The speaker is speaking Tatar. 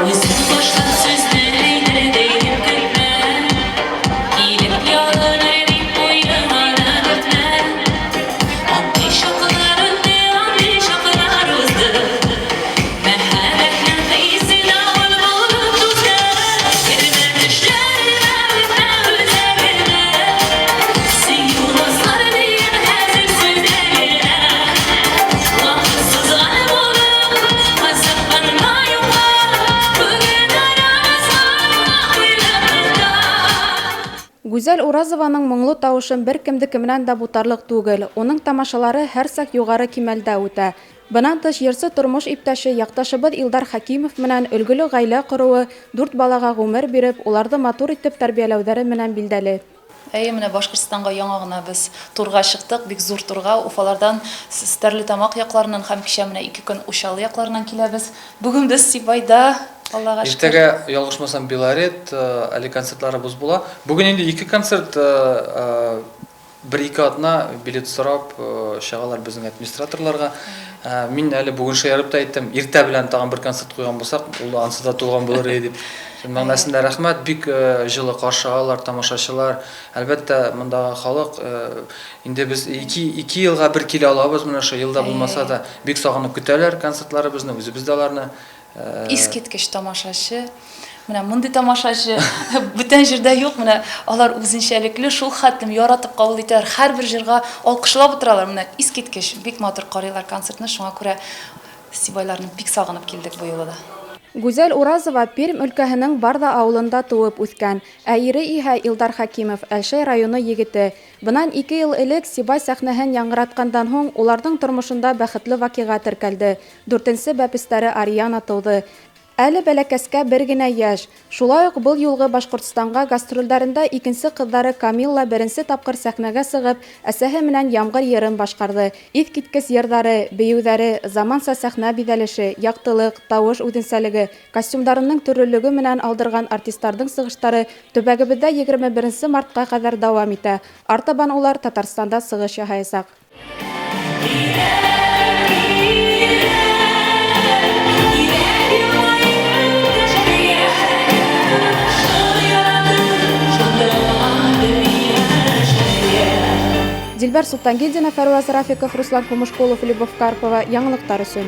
Өзің башқа сөздері дейін күлме, келіп ялын өрбеп бойыма да дөртме. Андый шақылар узды, мәхәббәтнең исе давыл булып тузды. Кермә төшләргә үзәгемә, сөю назлар дигән хәзер сүзләргә. Вакытсыз гына булып, азапланма юкка, бүген арамызга уйлап тота. Гүзәл Уразованың моңлы тавышын бер кемдеке менән дә бутарлык түгел. Уның тамашалары һәр сак югары кимәлдә үтә. Бынан тыш йырсы тормыш иптәше якташыбыз Илдар Хакимов менән өлгөле гаилә коруы, 4 балага гомер биреп, уларны матур итеп тәрбияләүләре менән билдәле. Менә Башкортстанга яңа гына без турга чыктык, бик зур турга. Уфалардан, Стәрлетамак якларыннан һәм кичә менә 2 көн Ушалы якларыннан киләбез. Бүген без Сибайда, Аллага шөкер. Иртәгә ялгышмасам Белорет, әле концертларыбыз була. Бүген инде 2 концерт, 1-2 атна билет сорап чыгалар безнең администраторларга. Мин әле бүген шаярып та әйттем, иртә белән тагын бер концерт куйган булсак, ул ансыда тулган булыр иде дип. Мәгънәсендә рәхмәт, бик җылы каршы алалар тамашачылар. Әлбәттә, мондагы халык инде без 2 елга бер килә алабыз, менә шу елда булмаса да бик сагынып көтәләр концертларыбызны, үзебез дә аларны. Искиткеч тамашачы. Менә мондый тамашачы бүтән җирдә юк. Менә алар үзенчәлекле шул хәтлем яратып кабул итәләр. Һәрбер җырга алкышлап утыралар. Менә искиткеч, бик матур карыйлар концертны. Шуңа күрә Сибайларны бик сагынып килдек бу елда. Гүзәл Уразова Пермь өлкәһенең Барда авылында туып үскән, ә ире иһә Илдар Хакимов, Әлшәй районы егете. Бынан 2 ел элек Сибай сәхнәһен яңгыраткандан һуң уларның тормышында бәхетле вакыйга теркәлде. 4нче бәпестәре Ариана тыуды. Әле бәләкәскә бер генә яшь. Шулай ук был юлгы Башкортстанга гастрольләрендә икенче кызлары Камилла беренче тапкыр сәхнәгә сыгып, әсәһе менән Ямгыр йырын башкарды. Искиткеч йырдары, беюҙәре, заманса сәхнә биҙәлеше, яктылык, тавыш үҙенсәлеге, костюмдарының төрлөлөгө менән алдырган артисттарҙың сығыштары төбәгебеҙҙә 21 мартка кадәр дауам итә. Артабан улар Татарстанда сығыш яһаясаҡ. Дилбәр Султангилдина, Фәрваз Рафиков, Руслан Кумышкулов, Любовь Карпова. Яңылыҡтар өсөн.